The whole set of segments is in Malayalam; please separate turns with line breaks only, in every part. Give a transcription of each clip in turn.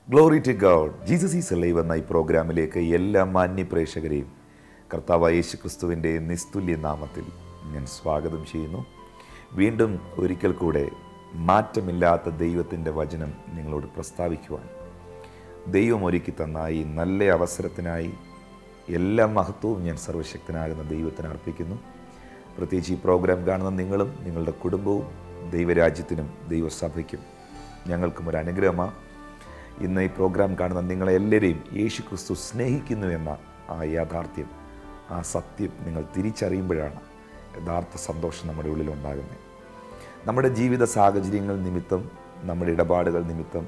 Glory to God. Jesus is alive എന്ന ഈ പ്രോഗ്രാമിലേക്ക് എല്ലാ മാന്യ പ്രേക്ഷകരെയും കർത്താവായ യേശു ക്രിസ്തുവിൻ്റെ നിസ്തുല്യ നാമത്തിൽ ഞാൻ സ്വാഗതം ചെയ്യുന്നു. വീണ്ടും ഒരിക്കൽ കൂടെ മാറ്റമില്ലാത്ത ദൈവത്തിൻ്റെ വചനം നിങ്ങളോട് പ്രസ്താവിക്കുവാൻ ദൈവം ഒരുക്കി തന്ന ഈ നല്ല അവസരത്തിനായി എല്ലാ മഹത്വവും ഞാൻ സർവശക്തനാകുന്ന ദൈവത്തിന് അർപ്പിക്കുന്നു. പ്രത്യേകിച്ച് ഈ പ്രോഗ്രാം കാണുന്ന നിങ്ങളും നിങ്ങളുടെ കുടുംബവും ദൈവരാജ്യത്തിനും ദൈവസഭയ്ക്കും ഞങ്ങൾക്കും ഒരു അനുഗ്രഹമാണ്. ഇന്ന് ഈ പ്രോഗ്രാം കാണുന്ന നിങ്ങളെല്ലാവരെയും യേശു ക്രിസ്തു സ്നേഹിക്കുന്നു എന്ന ആ യാഥാർത്ഥ്യം, ആ സത്യം നിങ്ങൾ തിരിച്ചറിയുമ്പോഴാണ് യഥാർത്ഥ സന്തോഷം നമ്മുടെ ഉള്ളിലുണ്ടാകുന്നത്. നമ്മുടെ ജീവിത സാഹചര്യങ്ങൾ നിമിത്തം, നമ്മുടെ ഇടപാടുകൾ നിമിത്തം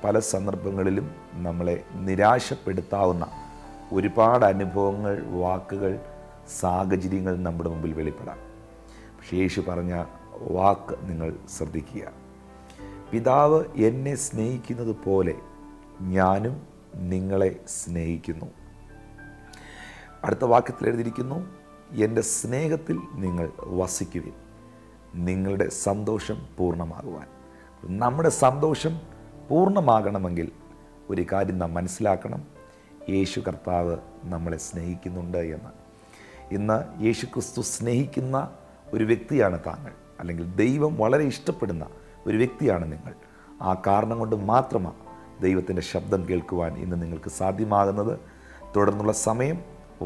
പല സന്ദർഭങ്ങളിലും നമ്മളെ നിരാശപ്പെടുത്താവുന്ന ഒരുപാട് അനുഭവങ്ങൾ, വാക്കുകൾ, സാഹചര്യങ്ങൾ നമ്മുടെ മുമ്പിൽ വെളിപ്പെടാം. പക്ഷേ യേശു പറഞ്ഞ വാക്ക് നിങ്ങൾ ശ്രദ്ധിക്കുക. പിതാവ് എന്നെ സ്നേഹിക്കുന്നത് പോലെ ഞാനും നിങ്ങളെ സ്നേഹിക്കുന്നു. അടുത്ത വാക്യത്തിൽ എഴുതിയിരിക്കുന്നു, എൻ്റെ സ്നേഹത്തിൽ നിങ്ങൾ വസിക്കുവിൻ, നിങ്ങളുടെ സന്തോഷം പൂർണ്ണമാകുവാൻ. നമ്മുടെ സന്തോഷം പൂർണ്ണമാകണമെങ്കിൽ ഒരു കാര്യം നാം മനസ്സിലാക്കണം, യേശു കർത്താവ് നമ്മളെ സ്നേഹിക്കുന്നുണ്ട് എന്ന്. ഇന്ന് യേശു ക്രിസ്തു സ്നേഹിക്കുന്ന ഒരു വ്യക്തിയാണ് താങ്കൾ, അല്ലെങ്കിൽ ദൈവം വളരെ ഇഷ്ടപ്പെടുന്ന ഒരു വ്യക്തിയാണ് നിങ്ങൾ. ആ കാരണം കൊണ്ട് മാത്രമാണ് ദൈവത്തിൻ്റെ ശബ്ദം കേൾക്കുവാൻ ഇന്ന് നിങ്ങൾക്ക് സാധ്യമാകുന്നത്. തുടർന്നുള്ള സമയം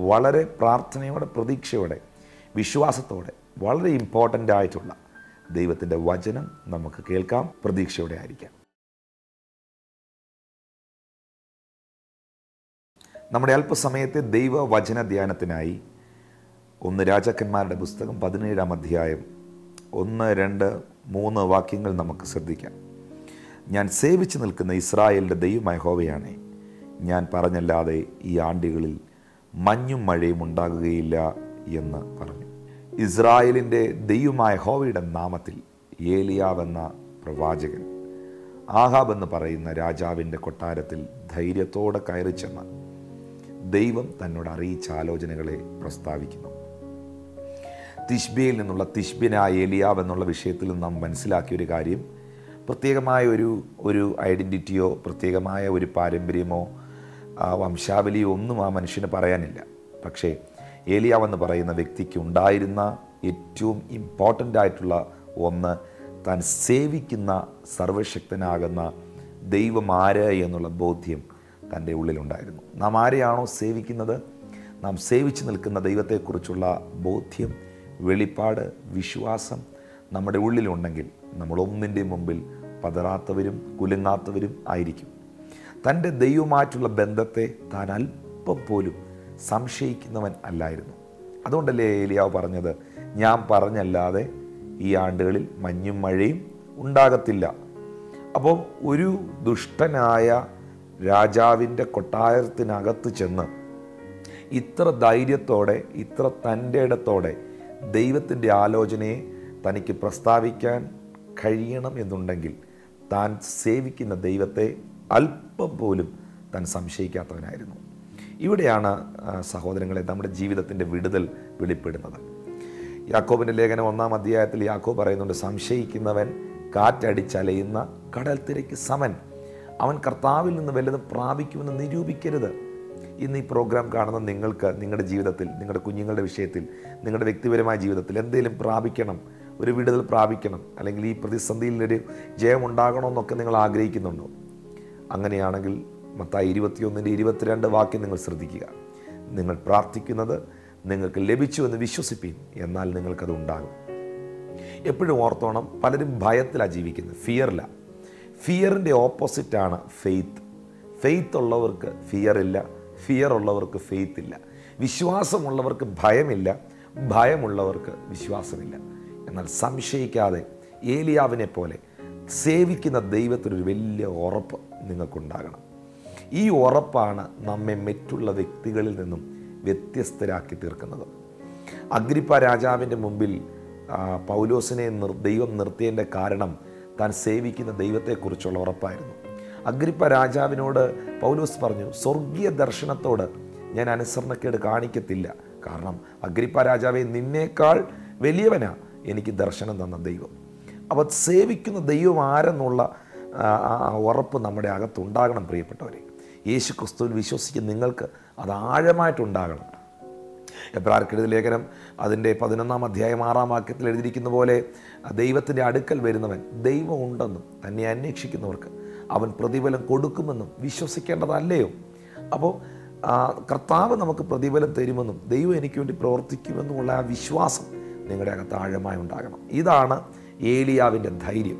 വളരെ പ്രാർത്ഥനയോടെ, പ്രതീക്ഷയോടെ, വിശ്വാസത്തോടെ വളരെ ഇമ്പോർട്ടൻ്റ് ആയിട്ടുള്ള ദൈവത്തിൻ്റെ വചനം നമുക്ക് കേൾക്കാം. പ്രതീക്ഷയോടെ ആയിരിക്കാം. നമ്മുടെ അല്പസമയത്തെ ദൈവവചന ധ്യാനത്തിനായി 1 രാജാക്കന്മാരുടെ പുസ്തകം 17-ാം അധ്യായം 1, 2, 3 വാക്യങ്ങൾ നമുക്ക് ശ്രദ്ധിക്കാം. ഞാൻ സേവിച്ചു നിൽക്കുന്ന ഇസ്രായേലിൻ്റെ ദൈവമായ യഹോവയാണേ, ഞാൻ പറഞ്ഞല്ലാതെ ഈ ആണ്ടുകളിൽ മഞ്ഞും മഴയും ഉണ്ടാകുകയില്ല എന്ന് പറഞ്ഞു. ഇസ്രായേലിൻ്റെ ദൈവമായ യഹോവയുടെ നാമത്തിൽ ഏലിയാവ് എന്ന പ്രവാചകൻ ആഹാബ് എന്ന് പറയുന്ന രാജാവിൻ്റെ കൊട്ടാരത്തിൽ ധൈര്യത്തോടെ കയറി ചെന്ന് ദൈവം തന്നോട് അറിയിച്ച ആലോചനകളെ പ്രസ്താവിക്കുന്നു. തിശ്ബിയിൽ നിന്നുള്ള തിശ്ബിനായ ഏലിയാവ് എന്നുള്ള വിഷയത്തിൽ നാം മനസ്സിലാക്കിയ ഒരു കാര്യം, പ്രത്യേകമായ ഒരു ഐഡൻറ്റിറ്റിയോ പ്രത്യേകമായ ഒരു പാരമ്പര്യമോ വംശാവലിയോ ഒന്നും ആ മനുഷ്യന് പറയാനില്ല. പക്ഷേ ഏലിയാവ് എന്ന് പറയുന്ന വ്യക്തിക്ക് ഉണ്ടായിരുന്ന ഏറ്റവും ഇമ്പോർട്ടൻ്റ് ആയിട്ടുള്ള ഒന്ന്, താൻ സേവിക്കുന്ന സർവശക്തനാകുന്ന ദൈവം ആര് എന്നുള്ള ബോധ്യം തൻ്റെ ഉള്ളിലുണ്ടായിരുന്നു. നാം ആരെയാണോ സേവിക്കുന്നത്, നാം സേവിച്ച് നിൽക്കുന്ന ദൈവത്തെക്കുറിച്ചുള്ള ബോധ്യം, വെളിപ്പാട്, വിശ്വാസം നമ്മുടെ ഉള്ളിലുണ്ടെങ്കിൽ നമ്മൾ ഒന്നിൻ്റെ മുമ്പിൽ പതറാത്തവരും കുലുങ്ങാത്തവരും ആയിരിക്കും. തൻ്റെ ദൈവമായിട്ടുള്ള ബന്ധത്തെ താൻ അല്പം പോലും സംശയിക്കുന്നവൻ അല്ലായിരുന്നു. അതുകൊണ്ടല്ലേ ഏലിയാവ് പറഞ്ഞത്, ഞാൻ പറഞ്ഞല്ലാതെ ഈ ആണ്ടുകളിൽ മഞ്ഞും മഴയും ഉണ്ടാകത്തില്ല. അപ്പോൾ ഒരു ദുഷ്ടനായ രാജാവിൻ്റെ കൊട്ടാരത്തിനകത്ത് ചെന്ന് ഇത്ര ധൈര്യത്തോടെ, ഇത്ര തൻ്റെ ഇടത്തോടെ ദൈവത്തിൻ്റെ ആലോചനയെ തനിക്ക് പ്രസ്താവിക്കാൻ കഴിയണം എന്നുണ്ടെങ്കിൽ താൻ സേവിക്കുന്ന ദൈവത്തെ അല്പം പോലും താൻ സംശയിക്കാത്തവനായിരുന്നു. ഇവിടെയാണ് സഹോദരങ്ങളെ നമ്മുടെ ജീവിതത്തിൻ്റെ വിടുതൽ വെളിപ്പെടുന്നത്. യാക്കോബിൻ്റെ ലേഖനം 1-ാം അധ്യായത്തിൽ യാക്കോബ് പറയുന്നുണ്ട്, സംശയിക്കുന്നവൻ കാറ്റടിച്ചലയുന്ന കടൽ തിരയ്ക്ക് സമൻ, അവൻ കർത്താവിൽ നിന്ന് വല്ലതും പ്രാപിക്കുമെന്ന് നിരൂപിക്കരുത്. ഇന്ന് ഈ പ്രോഗ്രാം കാണുന്ന നിങ്ങൾക്ക് നിങ്ങളുടെ ജീവിതത്തിൽ, നിങ്ങളുടെ കുഞ്ഞുങ്ങളുടെ വിഷയത്തിൽ, നിങ്ങളുടെ വ്യക്തിപരമായ ജീവിതത്തിൽ എന്തെങ്കിലും പ്രാപിക്കണം, ഒരു വിടുതൽ പ്രാപിക്കണം, അല്ലെങ്കിൽ ഈ പ്രതിസന്ധിയിൽ ഒരു ജയമുണ്ടാകണമെന്നൊക്കെ നിങ്ങൾ ആഗ്രഹിക്കുന്നുണ്ടോ? അങ്ങനെയാണെങ്കിൽ മത്തായി 21:22 വാക്യം നിങ്ങൾ ശ്രദ്ധിക്കുക. നിങ്ങൾ പ്രാർത്ഥിക്കുന്നത് നിങ്ങൾക്ക് ലഭിച്ചു എന്ന് വിശ്വസിപ്പീൻ, എന്നാൽ നിങ്ങൾക്കത് ഉണ്ടാകും. എപ്പോഴും ഓർത്തോണം, പലരും ഭയത്തിലാണ് ജീവിക്കുന്നത്, ഫിയറില്ല. ഫിയറിൻ്റെ ഓപ്പോസിറ്റാണ് ഫെയ്ത്ത്. ഫെയ്ത്ത് ഉള്ളവർക്ക് ഫിയർ ഇല്ല, ഫിയർ ഉള്ളവർക്ക് ഫെയ്ത്ത് ഇല്ല. വിശ്വാസമുള്ളവർക്ക് ഭയമില്ല, ഭയമുള്ളവർക്ക് വിശ്വാസമില്ല. എന്നാൽ സംശയിക്കാതെ ഏലിയാവിനെ പോലെ സേവിക്കുന്ന ദൈവത്തിനൊരു വലിയ ഉറപ്പ് നിങ്ങൾക്കുണ്ടാകണം. ഈ ഉറപ്പാണ് നമ്മെ മറ്റുള്ള വ്യക്തികളിൽ നിന്നും വ്യത്യസ്തരാക്കി തീർക്കുന്നത്. അഗ്രിപ്പ രാജാവിൻ്റെ മുമ്പിൽ പൗലോസിനെ ദൈവം നിർത്തിയതിൻ്റെ കാരണം താൻ സേവിക്കുന്ന ദൈവത്തെക്കുറിച്ചുള്ള ഉറപ്പായിരുന്നു. അഗ്രിപ്പ രാജാവിനോട് പൗലോസ് പറഞ്ഞു, സ്വർഗീയ ദർശനത്തോട് ഞാൻ അനുസരണക്കേട് കാണിക്കത്തില്ല. കാരണം അഗ്രിപ്പ രാജാവെ, നിന്നേക്കാൾ വലിയവനാ എനിക്ക് ദർശനം തന്ന ദൈവം. അപ്പോൾ സേവിക്കുന്ന ദൈവം ആരെന്നുള്ള ഉറപ്പ് നമ്മുടെ അകത്തുണ്ടാകണം പ്രിയപ്പെട്ടവരെ. യേശു ക്രിസ്തുവിൽ വിശ്വസിക്കുന്ന നിങ്ങൾക്ക് അത് ആഴമായിട്ടുണ്ടാകണം. എബ്രായർക്കെഴുതിയ ലേഖനം അതിൻ്റെ 11-ാം അധ്യായം 6-ാം വാക്യത്തിൽ എഴുതിയിരിക്കുന്ന പോലെ ദൈവത്തിൻ്റെ അടുക്കൽ വരുന്നവൻ ദൈവം ഉണ്ടെന്നും തന്നെ അന്വേഷിക്കുന്നവർക്ക് അവൻ പ്രതിഫലം കൊടുക്കുമെന്നും വിശ്വസിക്കേണ്ടതല്ലയോ? അപ്പോൾ കർത്താവ് നമുക്ക് പ്രതിഫലം തരുമെന്നും ദൈവം എനിക്ക് വേണ്ടി പ്രവർത്തിക്കുമെന്നുമുള്ള ആ വിശ്വാസം നിങ്ങളുടെ അകത്ത് ആഴമായി ഉണ്ടാകണം. ഇതാണ് ഏലിയാവിൻ്റെ ധൈര്യം.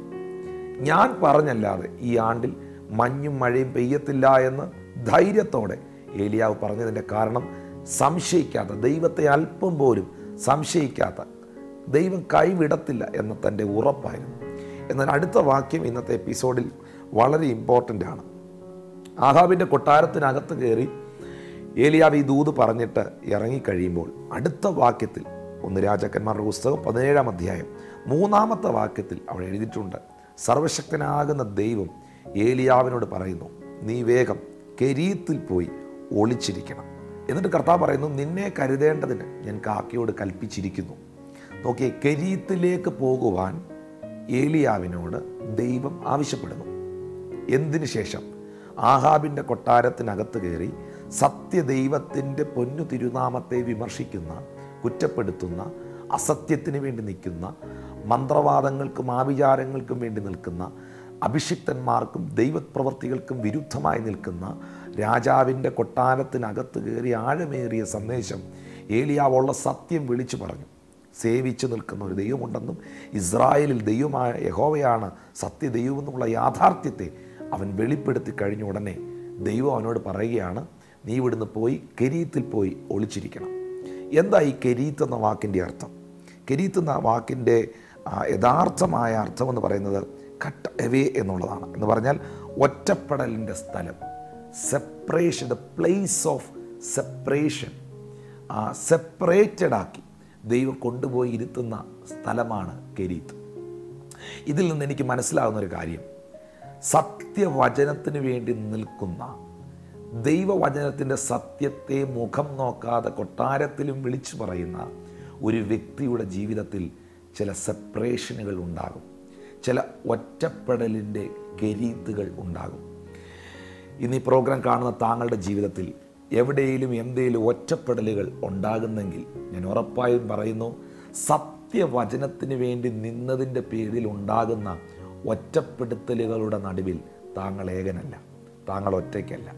ഞാൻ പറഞ്ഞല്ലാതെ ഈ ആണ്ടിൽ മഞ്ഞും മഴയും പെയ്യത്തില്ല എന്ന് ധൈര്യത്തോടെ ഏലിയാവ് പറഞ്ഞതിൻ്റെ കാരണം സംശയിക്കാത്ത, ദൈവത്തെ അല്പം പോലും സംശയിക്കാത്ത, ദൈവം കൈവിടത്തില്ല എന്ന തൻ്റെ ഉറപ്പായിരുന്നു. എന്നാൽ അടുത്ത വാക്യം ഇന്നത്തെ എപ്പിസോഡിൽ വളരെ ഇമ്പോർട്ടൻ്റ് ആണ്. ആഹാബിൻ്റെ കൊട്ടാരത്തിനകത്ത് കയറി ഏലിയാവ് ഈ ദൂത് പറഞ്ഞിട്ട് ഇറങ്ങിക്കഴിയുമ്പോൾ അടുത്ത വാക്യത്തിൽ 1 രാജാക്കന്മാരുടെ പുസ്തകം 17-ാം അധ്യായം 3-ാമത്തെ വാക്യത്തിൽ അവിടെ എഴുതിയിട്ടുണ്ട്, സർവശക്തനാകുന്ന ദൈവം ഏലിയാവിനോട് പറയുന്നു, നീ വേഗം കെരീത്തിൽ പോയി ഒളിച്ചിരിക്കണം. എന്നിട്ട് കർത്താവ് പറയുന്നു, നിന്നെ കരുതേണ്ടതിന് ഞാൻ കാക്കയോട് കൽപ്പിച്ചിരിക്കുന്നു. നോക്കിയേ, കെരീത്തിലേക്ക് പോകുവാൻ ഏലിയാവിനോട് ദൈവം ആവശ്യപ്പെടുന്നു. എന്തിനു ശേഷം? ആഹാബിൻ്റെ കൊട്ടാരത്തിനകത്ത് കയറി സത്യദൈവത്തിൻ്റെ പൊന്നു തിരുനാമത്തെ വിമർശിക്കുന്ന, കുറ്റപ്പെടുത്തുന്ന, അസത്യത്തിന് വേണ്ടി നിൽക്കുന്ന, മന്ത്രവാദങ്ങൾക്കും ആഭിചാരങ്ങൾക്കും വേണ്ടി നിൽക്കുന്ന, അഭിഷിക്തന്മാർക്കും ദൈവപ്രവർത്തികൾക്കും വിരുദ്ധമായി നിൽക്കുന്ന രാജാവിൻ്റെ കൊട്ടാരത്തിനകത്ത് കയറി ആഴമേറിയ സന്ദേശം ഏലിയാവുള്ള സത്യം വിളിച്ചു പറഞ്ഞു. സേവിച്ചു നിൽക്കുന്ന ഒരു ദൈവമുണ്ടെന്നും ഇസ്രായേലിൽ ദൈവമായ യഹോവയാണ് സത്യദൈവം എന്നുള്ള യാഥാർത്ഥ്യത്തെ അവൻ വെളിപ്പെടുത്തി കഴിഞ്ഞ ഉടനെ ദൈവം അവനോട് പറയുകയാണ്, നീ ഇവിടുന്ന് പോയി കെരീത്തിൽ പോയി ഒളിച്ചിരിക്കണം. എന്താ ഈ കെരീത്ത് എന്ന വാക്കിൻ്റെ അർത്ഥം? കെരീത്ത് എന്ന വാക്കിൻ്റെ യഥാർത്ഥമായ അർത്ഥമെന്ന് പറയുന്നത് കട്ട് എവേ എന്നുള്ളതാണ്. എന്ന് പറഞ്ഞാൽ ഒറ്റപ്പെടലിൻ്റെ സ്ഥലം, separation, the place of separation. Separated ആക്കി ദൈവം കൊണ്ടുപോയി ഇരുത്തുന്ന സ്ഥലമാണ് കെരീത്ത്. ഇതിൽ നിന്ന് എനിക്ക് മനസ്സിലാകുന്ന ഒരു കാര്യം, സത്യവചനത്തിന് വേണ്ടി നിൽക്കുന്ന, ദൈവവചനത്തിൻ്റെ സത്യത്തെ മുഖം നോക്കാതെ കൊട്ടാരത്തിലും വിളിച്ചു പറയുന്ന ഒരു വ്യക്തിയുടെ ജീവിതത്തിൽ ചില സെപ്പറേഷനുകൾ ഉണ്ടാകും, ചില ഒറ്റപ്പെടലിൻ്റെ കെരീത്തുകൾ ഉണ്ടാകും. ഇന്ന് ഈ പ്രോഗ്രാം കാണുന്ന താങ്കളുടെ ജീവിതത്തിൽ എവിടെയെങ്കിലും എന്തെങ്കിലും ഒറ്റപ്പെടലുകൾ ഉണ്ടാകുന്നെങ്കിൽ ഞാൻ ഉറപ്പായും പറയുന്നു, സത്യവചനത്തിന് വേണ്ടി നിന്നതിൻ്റെ പേരിൽ ഉണ്ടാകുന്ന ഒറ്റപ്പെടുത്തലുകളുടെ നടുവിൽ താങ്കൾ ഏകനല്ല, താങ്കൾ ഒറ്റയ്ക്കല്ല.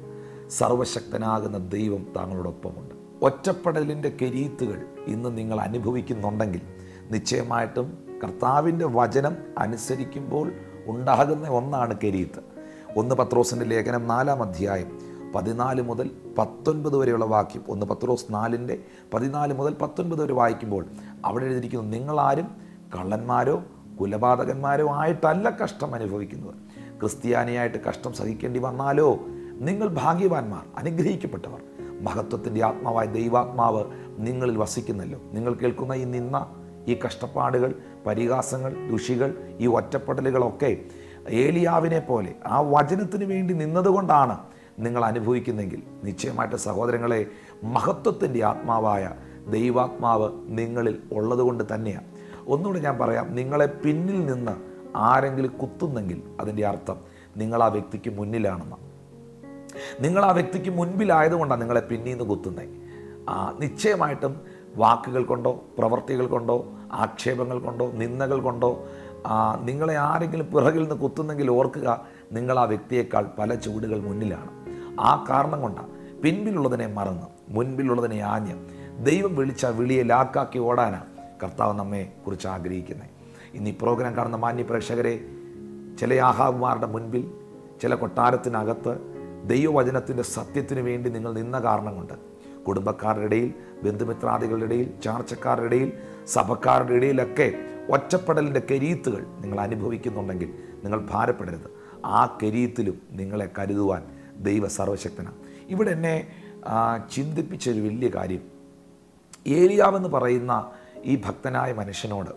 സർവശക്തനാകുന്ന ദൈവം താങ്കളോടൊപ്പമുണ്ട്. ഒറ്റപ്പെടലിൻ്റെ കെരീത്തുകൾ ഇന്ന് നിങ്ങൾ അനുഭവിക്കുന്നുണ്ടെങ്കിൽ നിശ്ചയമായിട്ടും കർത്താവിൻ്റെ വചനം അനുസരിക്കുമ്പോൾ ഉണ്ടാകുന്ന ഒന്നാണ് കെരീത്ത്. 1 പത്രോസിൻ്റെ ലേഖനം 4-ാം അധ്യായം 14 മുതൽ 19 വരെയുള്ള വാക്യം, 1 പത്രോസ് 4-14 മുതൽ 19 വരെ വായിക്കുമ്പോൾ അവിടെ എഴുതിയിരിക്കുന്നു, നിങ്ങളാരും കള്ളന്മാരോ കുലപാതകന്മാരോ ആയിട്ടല്ല കഷ്ടം അനുഭവിക്കുന്നത്. ക്രിസ്ത്യാനിയായിട്ട് കഷ്ടം സഹിക്കേണ്ടി വന്നാലോ നിങ്ങൾ ഭാഗ്യവാന്മാർ, അനുഗ്രഹിക്കപ്പെട്ടവർ. മഹത്വത്തിൻ്റെ ആത്മാവായ ദൈവാത്മാവ് നിങ്ങളിൽ വസിക്കുന്നല്ലോ. നിങ്ങൾ കേൾക്കുന്ന ഈ നിന്ന, ഈ കഷ്ടപ്പാടുകൾ, പരിഹാസങ്ങൾ, ദുഷികൾ, ഈ ഒറ്റപ്പെടലുകളൊക്കെ ഏലിയാവിനെ പോലെ ആ വചനത്തിന് വേണ്ടി നിന്നതുകൊണ്ടാണ് നിങ്ങൾ അനുഭവിക്കുന്നെങ്കിൽ നിശ്ചയമായിട്ട് സഹോദരങ്ങളെ, മഹത്വത്തിൻ്റെ ആത്മാവായ ദൈവാത്മാവ് നിങ്ങളിൽ ഉള്ളതുകൊണ്ട് തന്നെയാണ്. ഒന്നുകൂടെ ഞാൻ പറയാം, നിങ്ങളെ പിന്നിൽ നിന്ന് ആരെങ്കിലും കുത്തുന്നെങ്കിൽ അതിൻ്റെ അർത്ഥം നിങ്ങൾ ആ വ്യക്തിക്ക് മുന്നിലാണെന്ന്. നിങ്ങൾ ആ വ്യക്തിക്ക് മുൻപിലായതുകൊണ്ടാണ് നിങ്ങളെ പിന്നിൽ നിന്ന് കുത്തുന്നത്. നിശ്ചയമായിട്ടും വാക്കുകൾ കൊണ്ടോ പ്രവർത്തികൾ കൊണ്ടോ ആക്ഷേപങ്ങൾ കൊണ്ടോ നിന്ദകൾ കൊണ്ടോ നിങ്ങളെ ആരെങ്കിലും പിറകിൽ നിന്ന് കുത്തുന്നെങ്കിൽ ഓർക്കുക, നിങ്ങൾ ആ വ്യക്തിയേക്കാൾ പല ചൂടുകൾ മുന്നിലാണ്. ആ കാരണം കൊണ്ടാണ് പിൻപിലുള്ളതിനെ മറന്ന് മുൻപിലുള്ളതിനെ ആഞ്ഞ് ദൈവം വിളിച്ച വിളിയെ ലാക്കാക്കി ഓടാനാണ് കർത്താവ് നമ്മെ കുറിച്ച് ആഗ്രഹിക്കുന്നത്. ഇന്ന് ഈ പ്രോഗ്രാം കാണുന്ന മാന്യ പ്രേക്ഷകരെ, ചില ആഹാബുമാരുടെ മുൻപിൽ, ചില കൊട്ടാരത്തിനകത്ത് ദൈവവചനത്തിൻ്റെ സത്യത്തിന് വേണ്ടി നിങ്ങൾ നിന്ന കാരണം കൊണ്ട് കുടുംബക്കാരുടെ ഇടയിൽ, ബന്ധുമിത്രാദികളുടെ ഇടയിൽ, ചാർച്ചക്കാരുടെ ഇടയിൽ, സഭക്കാരുടെ ഇടയിലൊക്കെ ഒറ്റപ്പെടലിൻ്റെ കെരീത്തുകൾ നിങ്ങൾ അനുഭവിക്കുന്നുണ്ടെങ്കിൽ നിങ്ങൾ ഭാരപ്പെടരുത്. ആ കെരീത്തിലും നിങ്ങളെ കരുതുവാൻ ദൈവ സർവശക്തനാണ്. ഇവിടെ എന്നെ ചിന്തിപ്പിച്ചൊരു വലിയ കാര്യം, ഏലിയാവെന്ന് പറയുന്ന ഈ ഭക്തനായ മനുഷ്യനോട്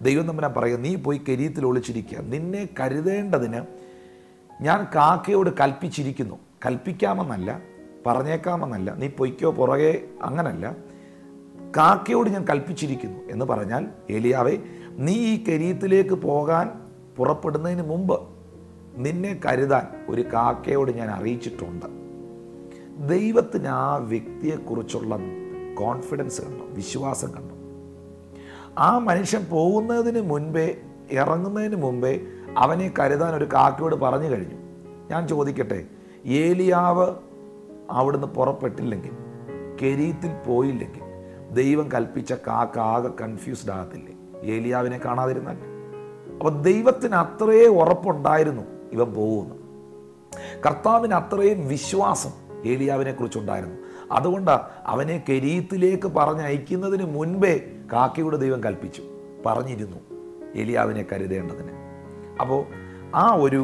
ദൈവം തമ്പുരാൻ പറയുക, നീ പോയി കെരീത്തിൽ ഒളിച്ചിരിക്കുക, നിന്നെ കരുതേണ്ടതിന് ഞാൻ കാക്കയോട് കൽപ്പിച്ചിരിക്കുന്നു. കൽപ്പിക്കാമെന്നല്ല, പറഞ്ഞേക്കാമെന്നല്ല, നീ പൊയ്ക്കോ പുറകെ, അങ്ങനല്ല, കാക്കയോട് ഞാൻ കൽപ്പിച്ചിരിക്കുന്നു എന്ന് പറഞ്ഞാൽ, ഏലിയാവേ, നീ ഈ കെരീത്തിലേക്ക് പോകാൻ പുറപ്പെടുന്നതിന് മുമ്പ് നിന്നെ കരുതാൻ ഒരു കാക്കയോട് ഞാൻ അറിയിച്ചിട്ടുണ്ട്. ദൈവത്തിന് ആ വ്യക്തിയെക്കുറിച്ചുള്ള കോൺഫിഡൻസ് കണ്ടോ, വിശ്വാസം കണ്ടോ? ആ മനുഷ്യൻ പോകുന്നതിന് മുൻപേ, ഇറങ്ങുന്നതിന് മുമ്പേ അവനെ കരുതാൻ ഒരു കാക്കയോട് പറഞ്ഞു കഴിഞ്ഞു. ഞാൻ ചോദിക്കട്ടെ, ഏലിയാവ് അവിടുന്ന് പുറപ്പെട്ടില്ലെങ്കിൽ, കെരീത്തിൽ പോയില്ലെങ്കിൽ, ദൈവം കൽപ്പിച്ച കാക്ക ആകെ കൺഫ്യൂസ്ഡ് ആകത്തില്ലേ ഏലിയാവിനെ കാണാതിരുന്നാൽ? അപ്പോൾ ദൈവത്തിന് അത്രയേ ഉറപ്പുണ്ടായിരുന്നു ഇവൻ പോകുന്നു. കർത്താവിന് അത്രയും വിശ്വാസം ഏലിയാവിനെ കുറിച്ചുണ്ടായിരുന്നു. അതുകൊണ്ടാണ് അവനെ കെരീത്തിലേക്ക് പറഞ്ഞയക്കുന്നതിന് മുൻപേ കാക്കയോട് ദൈവം കൽപ്പിച്ചു, പറഞ്ഞിരുന്നു ഏലിയാവിനെ കരുതേണ്ടതിന്. അപ്പോൾ ആ ഒരു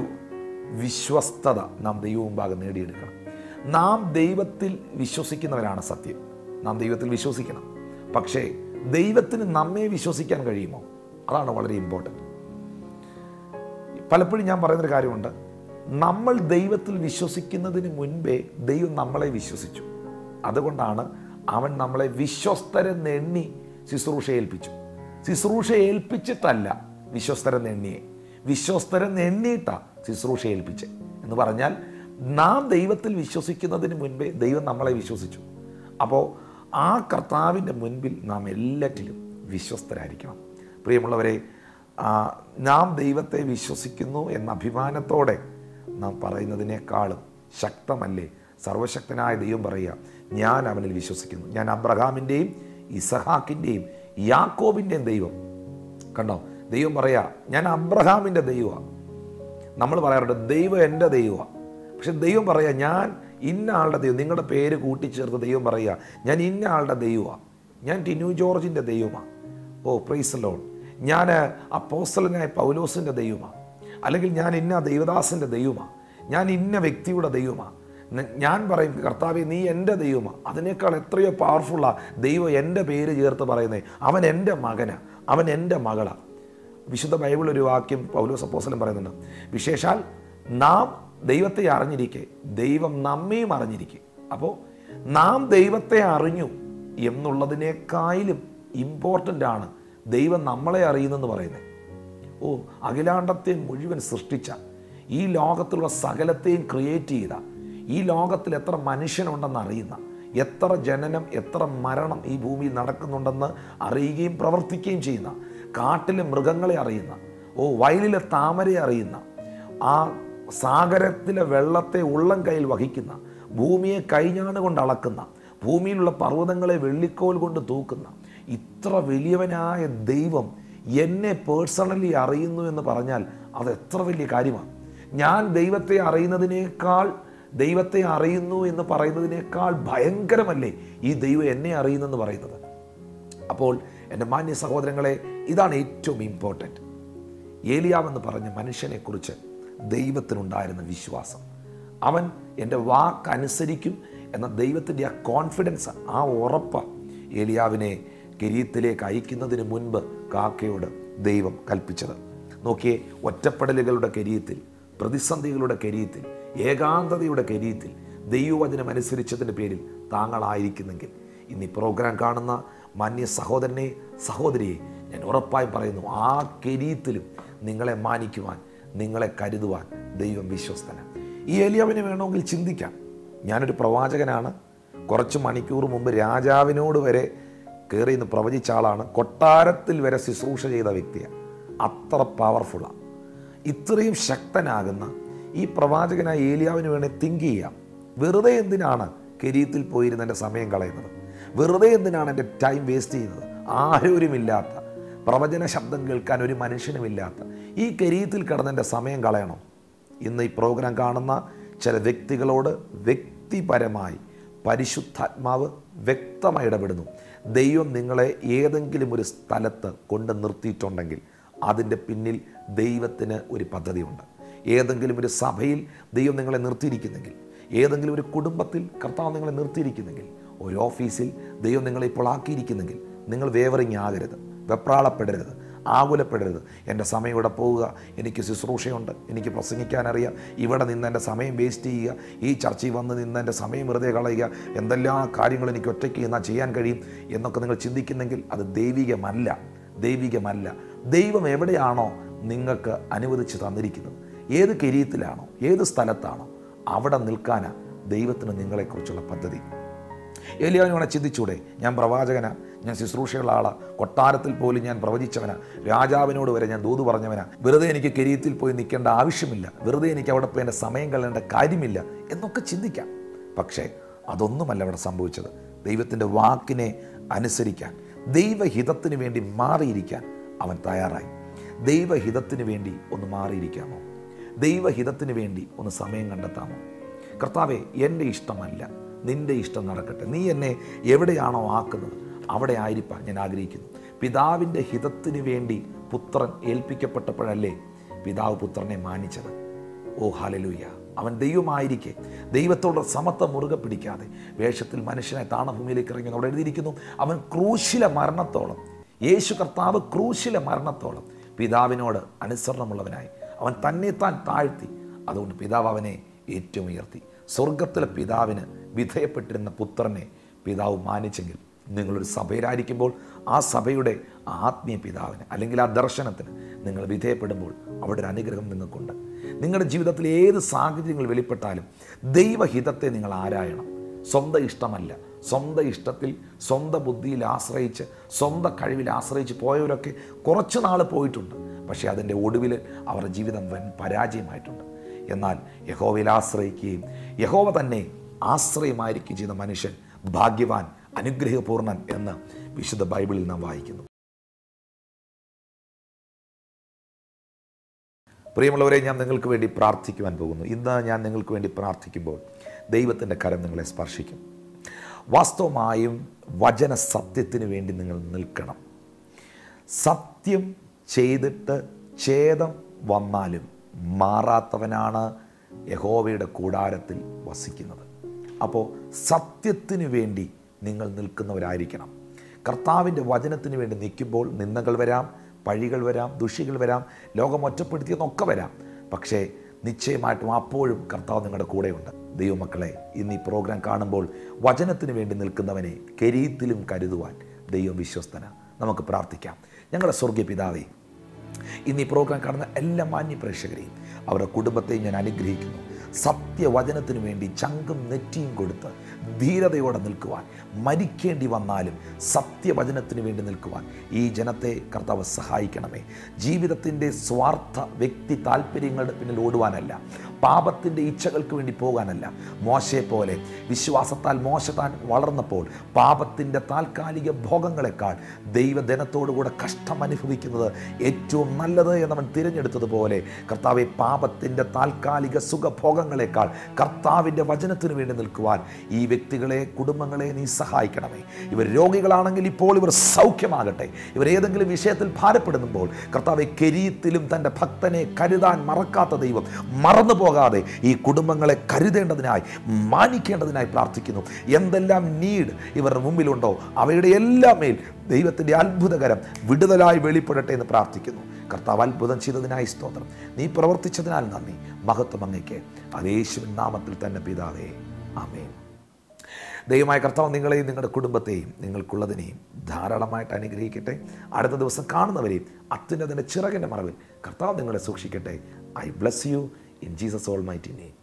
വിശ്വസ്തത നാം ദൈവം മുമ്പാകെ നേടിയെടുക്കണം. നാം ദൈവത്തിൽ വിശ്വസിക്കുന്നവരാണ് സത്യം. നാം ദൈവത്തിൽ വിശ്വസിക്കണം. പക്ഷേ ദൈവത്തിന് നമ്മെ വിശ്വസിക്കാൻ കഴിയുമോ? അതാണ് വളരെ ഇമ്പോർട്ടൻറ്റ്. പലപ്പോഴും ഞാൻ പറയുന്നൊരു കാര്യമുണ്ട്, നമ്മൾ ദൈവത്തിൽ വിശ്വസിക്കുന്നതിന് മുൻപേ ദൈവം നമ്മളെ വിശ്വസിച്ചു. അതുകൊണ്ടാണ് അവൻ നമ്മളെ വിശ്വസ്തരെന്ന് എണ്ണി ശുശ്രൂഷ ഏൽപ്പിച്ചു. ശുശ്രൂഷ ഏൽപ്പിച്ചിട്ടല്ല വിശ്വസ്തരെന്ന് എണ്ണിയെ, വിശ്വസ്തരെന്ന് എണ്ണിയിട്ടാണ് ശുശ്രൂഷ ഏൽപ്പിച്ചത്. എന്ന് പറഞ്ഞാൽ നാം ദൈവത്തിൽ വിശ്വസിക്കുന്നതിന് മുൻപേ ദൈവം നമ്മളെ വിശ്വസിച്ചു. അപ്പോൾ ആ കർത്താവിൻ്റെ മുൻപിൽ നാം എല്ലാറ്റിലും വിശ്വസ്തരായിരിക്കണം. പ്രിയമുള്ളവരെ, നാം ദൈവത്തെ വിശ്വസിക്കുന്നു എന്ന അഭിമാനത്തോടെ നാം പറയുന്നതിനേക്കാളും ശക്തമല്ലേ സർവശക്തനായ ദൈവം പറയുക, ഞാൻ അവനിൽ വിശ്വസിക്കുന്നു. ഞാൻ അബ്രഹാമിൻ്റെയും ഇസഹാക്കിൻ്റെയും യാക്കോബിൻ്റെയും ദൈവം. കണ്ടോ, ദൈവം പറയാ ഞാൻ അബ്രഹാമിൻ്റെ ദൈവമാണ്. നമ്മൾ പറയാറുണ്ട് ദൈവം എൻ്റെ ദൈവമാണ്. പക്ഷെ ദൈവം പറയാ ഞാൻ ഇന്ന ആളുടെ ദൈവം. നിങ്ങളുടെ പേര് കൂട്ടിച്ചേർത്ത് ദൈവം പറയുക ഞാൻ ഇന്ന ആളുടെ ദൈവമാണ്. ഞാൻ ടിനു ജോർജിൻ്റെ ദൈവമാണ്. ഓ പ്രൈസ് ലോർഡ്. ഞാൻ അപ്പോസ്തലനായ പൗലോസിൻ്റെ ദൈവമാണ്. അല്ലെങ്കിൽ ഞാൻ ഇന്ന ദൈവദാസൻ്റെ ദൈവമാണ്. ഞാൻ ഇന്ന വ്യക്തിയുടെ ദൈവമാണ്. ഞാൻ പറയും കർത്താവേ നീ എൻ്റെ ദൈവമാണ്. അതിനേക്കാൾ എത്രയോ പവർഫുള്ളാണ് ദൈവം എൻ്റെ പേര് ചേർത്ത് പറയുന്നത്. അവൻ എൻ്റെ മകനാണ്, അവൻ എൻ്റെ മകളാണ്. വിശുദ്ധ ബൈബിൾ ഒരു വാക്യം പൗലോസ് അപ്പോസ്തലൻ പറയുന്നുണ്ട്, വിശേഷാൽ നാം ദൈവത്തെ അറിഞ്ഞിരിക്കെ ദൈവം നമ്മയും അറിഞ്ഞിരിക്കെ. അപ്പോൾ നാം ദൈവത്തെ അറിഞ്ഞു എന്നുള്ളതിനേക്കാളും ഇമ്പോർട്ടൻ്റ് ആണ് ദൈവം നമ്മളെ അറിയുന്നെന്ന് പറയുന്നത്. ഓ, അഖിലാണ്ടത്തെ മുഴുവൻ സൃഷ്ടിച്ച, ഈ ലോകത്തിലുള്ള സകലത്തെയും ക്രിയേറ്റ് ചെയ്ത, ഈ ലോകത്തിൽ എത്ര മനുഷ്യനുണ്ടെന്ന് അറിയുന്ന, എത്ര ജനനം എത്ര മരണം ഈ ഭൂമിയിൽ നടക്കുന്നുണ്ടെന്ന് അറിയുകയും പ്രവർത്തിക്കുകയും ചെയ്യുന്ന, കാട്ടിലെ മൃഗങ്ങളെ അറിയുന്ന, വയലിലെ താമരയെ അറിയുന്ന, ആ സാഗരത്തിലെ വെള്ളത്തെ ഉള്ളം കയ്യിൽ വഹിക്കുന്ന, ഭൂമിയെ കൈഞ്ഞാണ് കൊണ്ട് അളക്കുന്ന, ഭൂമിയിലുള്ള പർവ്വതങ്ങളെ വെള്ളിക്കോൽ കൊണ്ട് തൂക്കുന്ന ഇത്ര വലിയവനായ ദൈവം എന്നെ പേഴ്സണലി അറിയുന്നു എന്ന് പറഞ്ഞാൽ അത് എത്ര വലിയ കാര്യമാണ്. ഞാൻ ദൈവത്തെ അറിയുന്നതിനേക്കാൾ, ദൈവത്തെ അറിയുന്നു എന്ന് പറയുന്നതിനേക്കാൾ ഭയങ്കരമല്ലേ ഈ ദൈവം എന്നെ അറിയുന്നെന്ന് പറയുന്നത്. അപ്പോൾ എൻ്റെ മാന്യ സഹോദരങ്ങളെ, ഇതാണ് ഏറ്റവും ഇമ്പോർട്ടൻറ്റ്. ഏലിയാവെന്ന് പറഞ്ഞ മനുഷ്യനെക്കുറിച്ച് ദൈവത്തിനുണ്ടായിരുന്ന വിശ്വാസം, അവൻ എൻ്റെ വാക്കനുസരിക്കും എന്ന ദൈവത്തിൻ്റെ ആ കോൺഫിഡൻസ്, ആ ഉറപ്പ് ഏലിയാവിനെ കെരീത്തിലേക്ക് അയക്കുന്നതിന് മുൻപ് കാക്കയോട് ദൈവം കൽപ്പിച്ചത്. നോക്കിയേ, ഒറ്റപ്പെടലുകളുടെ കെരീത്തിൽ, പ്രതിസന്ധികളുടെ കെരീത്തിൽ, ഏകാന്തതയുടെ കെരീത്തിൽ ദൈവവചനം അനുസരിച്ചതിൻ്റെ പേരിൽ താങ്കളായിരിക്കുന്നെങ്കിൽ ഇന്ന് ഈ പ്രോഗ്രാം കാണുന്ന മാന്യ സഹോദരനെ സഹോദരിയെ ഞാൻ ഉറപ്പായും പറയുന്നു, ആ കെരീത്തിലും നിങ്ങളെ മാനിക്കുവാൻ, നിങ്ങളെ കരുതുവാൻ ദൈവം വിശ്വസ്തനാണ്. ഈ ഏലിയാവിനെ വേണമെങ്കിൽ ചിന്തിക്കാം. ഞാനൊരു പ്രവാചകനാണ്, കുറച്ച് മണിക്കൂർ മുമ്പ് രാജാവിനോട് വരെ കയറി ഇന്ന് പ്രവചിച്ച ആളാണ്, കൊട്ടാരത്തിൽ വരെ ശുശ്രൂഷ ചെയ്ത വ്യക്തിയാണ്. അത്ര പവർഫുള്ളാണ്. ഇത്രയും ശക്തനാകുന്ന ഈ പ്രവാചകനായ ഏലിയാവിന് വേണേൽ തിങ്ക് ചെയ്യാം, വെറുതെ എന്തിനാണ് കെരീത്തിൽ പോയിരുന്ന എൻ്റെ സമയം കളയുന്നത്? വെറുതെ എന്തിനാണ് എൻ്റെ ടൈം വേസ്റ്റ് ചെയ്യുന്നത്? ആരോരുമില്ലാത്ത, പ്രവചന ശബ്ദം കേൾക്കാൻ ഒരു മനുഷ്യനുമില്ലാത്ത ഈ കെരീത്തിൽ കിടന്ന് എൻ്റെ സമയം കളയണം? ഇന്ന് ഈ പ്രോഗ്രാം കാണുന്ന ചില വ്യക്തികളോട് വ്യക്തിപരമായി പരിശുദ്ധാത്മാവ് വ്യക്തമായി ഇടപെടുന്നു. ദൈവം നിങ്ങളെ ഏതെങ്കിലും ഒരു സ്ഥലത്ത് കൊണ്ട് നിർത്തിയിട്ടുണ്ടെങ്കിൽ അതിൻ്റെ പിന്നിൽ ദൈവത്തിന് ഒരു പദ്ധതിയുണ്ട്. ഏതെങ്കിലും ഒരു സഭയിൽ ദൈവം നിങ്ങളെ നിർത്തിയിരിക്കുന്നെങ്കിൽ, ഏതെങ്കിലും ഒരു കുടുംബത്തിൽ കർത്താവ് നിങ്ങളെ നിർത്തിയിരിക്കുന്നെങ്കിൽ, ഒരു ഓഫീസിൽ ദൈവം നിങ്ങളെ ഇപ്പോൾ ആക്കിയിരിക്കുന്നെങ്കിൽ നിങ്ങൾ വേവറിങ് ആകരുത്, വെപ്രാളപ്പെടരുത്, ആകുലപ്പെടരുത്. എൻ്റെ സമയം ഇവിടെ പോവുക, എനിക്ക് ശുശ്രൂഷയുണ്ട്, എനിക്ക് പ്രസംഗിക്കാനറിയാം, ഇവിടെ നിന്ന് എൻ്റെ സമയം വേസ്റ്റ് ചെയ്യുക, ഈ ചർച്ചയിൽ വന്ന് നിന്ന് എൻ്റെ സമയം വെറുതെ കളയുക, എന്തെല്ലാം കാര്യങ്ങൾ എനിക്ക് ഒറ്റയ്ക്ക് എന്നാൽ ചെയ്യാൻ കഴിയും എന്നൊക്കെ നിങ്ങൾ ചിന്തിക്കുന്നെങ്കിൽ അത് ദൈവികമല്ല. ദൈവം എവിടെയാണോ നിങ്ങൾക്ക് അനുവദിച്ച് തന്നിരിക്കുന്നത്, ഏത് കിരീടത്തിലാണോ, ഏത് സ്ഥലത്താണോ അവിടെ നിൽക്കാനാണ് ദൈവത്തിന് നിങ്ങളെക്കുറിച്ചുള്ള പദ്ധതി. ഏലിയാവിനെ ചിന്തിച്ചൂടെ? ഞാൻ പ്രവാചകനാ, ഞാൻ ശുശ്രൂഷയുള്ള ആളാ, കൊട്ടാരത്തിൽ പോലും ഞാൻ പ്രവചിച്ചവനാ, രാജാവിനോട് വരെ ഞാൻ ദൂത് പറഞ്ഞവനാ, വെറുതെ എനിക്ക് കിരീടത്തിൽ പോയി നിൽക്കേണ്ട ആവശ്യമില്ല, വെറുതെ എനിക്ക് അവിടെ പോയി എൻ്റെ സമയം കളയേണ്ട കാര്യമില്ല എന്നൊക്കെ ചിന്തിക്കാം. പക്ഷേ അതൊന്നുമല്ല അവിടെ സംഭവിച്ചത്. ദൈവത്തിൻ്റെ വാക്കിനെ അനുസരിക്കാൻ, ദൈവഹിതത്തിന് വേണ്ടി മാറിയിരിക്കാൻ അവൻ തയ്യാറായി. ദൈവഹിതത്തിന് വേണ്ടി ഒന്ന് മാറിയിരിക്കാമോ? ദൈവഹിതത്തിന് വേണ്ടി ഒന്ന് സമയം കണ്ടെത്താമോ? കർത്താവേ, എൻ്റെ ഇഷ്ടമല്ല, നിൻ്റെ ഇഷ്ടം നടക്കട്ടെ. നീ എന്നെ എവിടെയാണോ ആക്കുന്നത് അവിടെ ആയിരിക്കാൻ ഞാൻ ആഗ്രഹിക്കുന്നു. പിതാവിൻ്റെ ഹിതത്തിന് വേണ്ടി പുത്രൻ ഏൽപ്പിക്കപ്പെട്ടപ്പോഴല്ലേ പിതാവ് പുത്രനെ മാനിച്ചത്? ഓ ഹല്ലേലൂയ! അവൻ ദൈവമായിരിക്കെ ദൈവത്തോടുള്ള സമത്വം മുറുകെ പിടിക്കാതെ വേഷത്തിൽ മനുഷ്യനെ താണഭൂമിയിലേക്ക് ഇറങ്ങി. അവിടെ എഴുതിയിരിക്കുന്നു, അവൻ ക്രൂശിലെ മരണത്തോളം, യേശു കർത്താവ് ക്രൂശിലെ മരണത്തോളം പിതാവിനോട് അനുസരണമുള്ളവനായി അവൻ തന്നെത്താൻ താഴ്ത്തി. അതുകൊണ്ട് പിതാവ് അവനെ ഏറ്റവും ഉയർത്തി. സ്വർഗത്തിലെ പിതാവിന് വിധേയപ്പെട്ടിരുന്ന പുത്രനെ പിതാവ് മാനിച്ചെങ്കിൽ, നിങ്ങളൊരു സഭയിലായിരിക്കുമ്പോൾ ആ സഭയുടെ ആത്മീയ പിതാവിന് അല്ലെങ്കിൽ ആ ദർശനത്തിന് നിങ്ങൾ വിധേയപ്പെടുമ്പോൾ അവിടെ ഒരു അനുഗ്രഹം നിങ്ങൾക്കുണ്ട്. നിങ്ങളുടെ ജീവിതത്തിൽ ഏത് സാഹചര്യങ്ങൾ വെളിപ്പെട്ടാലും ദൈവഹിതത്തെ നിങ്ങൾ ആരായണം. സ്വന്തം ഇഷ്ടമല്ല, സ്വന്തം ഇഷ്ടത്തിൽ, സ്വന്തം ബുദ്ധിയിൽ ആശ്രയിച്ച്, സ്വന്തം കഴിവിൽ ആശ്രയിച്ച് പോയവരൊക്കെ കുറച്ച് നാൾ പോയിട്ടുണ്ട്. പക്ഷേ അതിൻ്റെ ഒടുവിൽ അവരുടെ ജീവിതം വൻ പരാജയമായിട്ടുണ്ട്. എന്നാൽ യഹോവയിൽ ആശ്രയിക്കുകയും യഹോവ തന്നെ ആശ്രയമായിരിക്കുകയും ചെയ്ത മനുഷ്യൻ ഭാഗ്യവാൻ, അനുഗ്രഹപൂർണ്ണൻ എന്ന് വിശുദ്ധ ബൈബിളിൽ നാം വായിക്കുന്നു. പ്രിയമുള്ളവരെ, ഞാൻ നിങ്ങൾക്ക് വേണ്ടി പ്രാർത്ഥിക്കുവാൻ പോകുന്നു. ഇന്ന് ഞാൻ നിങ്ങൾക്ക് വേണ്ടി പ്രാർത്ഥിക്കുമ്പോൾ ദൈവത്തിൻ്റെ കരം നിങ്ങളെ സ്പർശിക്കും. വാസ്തവമായും വചന സത്യത്തിന് വേണ്ടി നിങ്ങൾ നിൽക്കണം. സത്യം ചെയ്തിട്ട് ഛേദം വന്നാലും മാറാത്തവനാണ് യഹോവയുടെ കൂടാരത്തിൽ വസിക്കുന്നത്. അപ്പോൾ സത്യത്തിന് വേണ്ടി നിങ്ങൾ നിൽക്കുന്നവരായിരിക്കണം. കർത്താവിൻ്റെ വചനത്തിന് വേണ്ടി നിൽക്കുമ്പോൾ നിന്ദകൾ വരാം, പഴികൾ വരാം, ദുഷികൾ വരാം, ലോകം ഒറ്റപ്പെടുത്തിയെന്നൊക്കെ വരാം. പക്ഷേ നിശ്ചയമായിട്ടും അപ്പോഴും കർത്താവ് നിങ്ങളുടെ കൂടെയുണ്ട്. ദൈവമക്കളെ, ഇന്ന് ഈ പ്രോഗ്രാം കാണുമ്പോൾ വചനത്തിന് വേണ്ടി നിൽക്കുന്നവനെ കരീത്തിലും കരുതുവാൻ ദൈവം വിശ്വസ്തന. നമുക്ക് പ്രാർത്ഥിക്കാം. ഞങ്ങളുടെ സ്വർഗീയ പിതാവേ, ഇന്ന് ഈ പ്രോഗ്രാം കാണുന്ന എല്ലാ മാന്യ പ്രേക്ഷകരെയും അവരുടെ കുടുംബത്തെയും ഞാൻ അനുഗ്രഹിക്കുന്നു. സത്യവചനത്തിനു വേണ്ടി ചങ്കും നെറ്റിയും കൊടുത്ത് ധീരതയോടെ നിൽക്കുവാൻ, മരിക്കേണ്ടി വന്നാലും സത്യവചനത്തിന് വേണ്ടി നിൽക്കുവാൻ ഈ ജനത്തെ കർത്താവ് സഹായിക്കണമേ. ജീവിതത്തിൻ്റെ സ്വാർത്ഥ വ്യക്തി താല്പര്യങ്ങളുടെ പിന്നിൽ ഓടുവാനല്ല, പാപത്തിൻ്റെ ഇച്ഛകൾക്ക് വേണ്ടി പോകാനല്ല. മോശയെ പോലെ വിശ്വാസത്താൽ മോശ താൻ വളർന്നപ്പോൾ പാപത്തിൻ്റെ താൽക്കാലിക ഭോഗങ്ങളെക്കാൾ ദൈവജനത്തോടുകൂടെ കഷ്ടം അനുഭവിക്കുന്നത് ഏറ്റവും നല്ലത് എന്നവൻ തിരഞ്ഞെടുത്തതുപോലെ കർത്താവെ, പാപത്തിൻ്റെ താൽക്കാലിക സുഖഭോഗങ്ങളെക്കാൾ കർത്താവിൻ്റെ വചനത്തിന് വേണ്ടി നിൽക്കുവാൻ ഈ വ്യക്തികളെ, കുടുംബങ്ങളെ നീ സഹായിക്കണമേ. ഇവർ രോഗികളാണെങ്കിൽ ഇപ്പോൾ ഇവർ സൗഖ്യമാകട്ടെ. ഇവർ ഏതെങ്കിലും വിഷയത്തിൽ ഭാരപ്പെടുമ്പോൾ കർത്താവെ, കരീത്തിലും തൻ്റെ ഭക്തനെ കരുതാൻ മറക്കാത്ത ദൈവം മറന്നു പോകാതെ ഈ കുടുംബങ്ങളെ കരുതേണ്ടതിനായി, മാനിക്കേണ്ടതിനായി പ്രാർത്ഥിക്കുന്നു. എന്തെല്ലാം നീഡ് ഇവരുടെ മുമ്പിലുണ്ടോ അവയുടെ എല്ലാം മേൽ ദൈവത്തിൻ്റെ അത്ഭുതകരം വിടുതലായി വെളിപ്പെടട്ടെ എന്ന് പ്രാർത്ഥിക്കുന്നു. കർത്താവ് അത്ഭുതം ചെയ്തതിനായി സ്തോത്രം. നീ പ്രവർത്തിച്ചതിനാൽ നന്ദി. മഹത്വം അങ്ങേക്ക്. അത് യേശുവിൻ നാമത്തിൽ തന്നെ പിതാവേ, ആമേൻ. ദൈവമായ കർത്താവ് നിങ്ങളെയും നിങ്ങളുടെ കുടുംബത്തെയും നിങ്ങൾക്കുള്ളതിനെയും ധാരാളമായിട്ട് അനുഗ്രഹിക്കട്ടെ. അടുത്ത ദിവസം കാണുന്നവരെയും അത്യുന്നതൻ്റെ ചിറകിൻ്റെ മറവിൽ കർത്താവ് നിങ്ങളെ സൂക്ഷിക്കട്ടെ. I bless you in Jesus' almighty name.